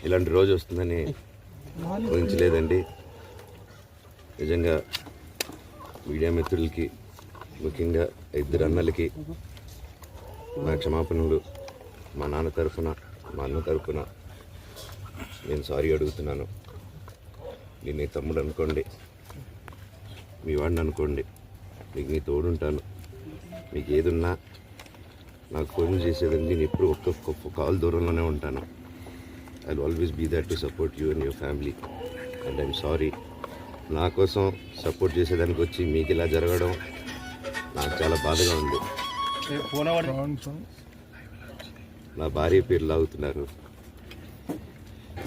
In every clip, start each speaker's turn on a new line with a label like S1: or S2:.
S1: ఇలాంటి రోజు వస్తుందని ఊహించలేదండి. నిజంగా మీడియా మిత్రులకి, ముఖ్యంగా ఇద్దరు అన్నలకి నా క్షమాపణలు. మా నాన్న తరఫున, మా అన్న తరఫున నేను సారీ అడుగుతున్నాను. నేను నీ తమ్ముడు అనుకోండి, మీ వాడిని అనుకోండి, మీకు నీ తోడుంటాను. మీకు ఏదున్నా నాకు ఫోన్ చేసేదండి. నేను ఎప్పుడు ఒక్క కాల్ దూరంలోనే ఉంటాను. I will always be there to support you and your family. And I'm sorry, నా కోసం సపోర్ట్ చేసేదానికి వచ్చి మీకు ఇలా జరగడం నాకు చాలా బాధగా ఉంది. నా భార్య పేరు లాగుతున్నారు,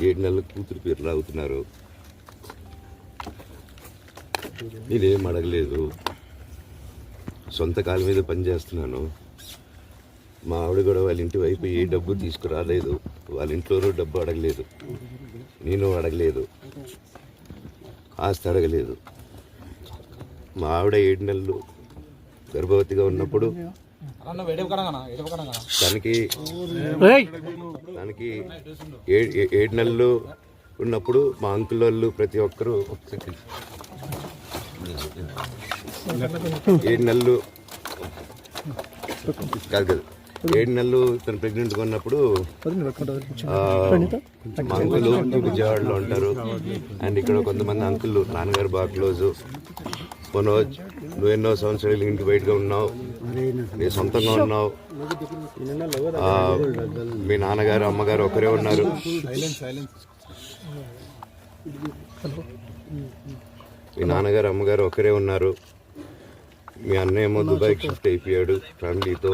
S1: 7 నెలల కూతురు పేరు లాగుతున్నారు. నేనేం అడగలేదు, సొంత కాళ్ళ మీద పనిచేస్తున్నాను. మా ఆవిడ కూడా వాళ్ళ ఇంటి వైపు ఏ డబ్బు తీసుకురాలేదు, వాళ్ళ ఇంట్లోనూ డబ్బు అడగలేదు, నేను అడగలేదు, ఆస్తి అడగలేదు. మా ఆవిడ 7 నెలలు గర్భవతిగా ఉన్నప్పుడు తనకి 7 నెలలు ఉన్నప్పుడు మా అంకుల్ వాళ్ళు ప్రతి ఒక్కరూ 7 నెలలు కాదు 7 నెలలు తను ప్రెగ్నెంట్గా ఉన్నప్పుడు మా అంకులు విజయవాడలో ఉంటారు. అండ్ ఇక్కడ కొంతమంది అంకుళ్ళు నాన్నగారు బాగా క్లోజు. మనోజ్, నువ్వు ఎన్నో సంవత్సరాలు ఇంటికి బయటగా ఉన్నావు, నీ సొంతంగా ఉన్నావు. మీ నాన్నగారు అమ్మగారు ఒకరే ఉన్నారు. మీ నాన్నగారు అమ్మగారు ఒకరే ఉన్నారు. మీ అన్న ఏమో దుబాయ్కి షిఫ్ట్ అయిపోయాడు ఫ్యామిలీతో.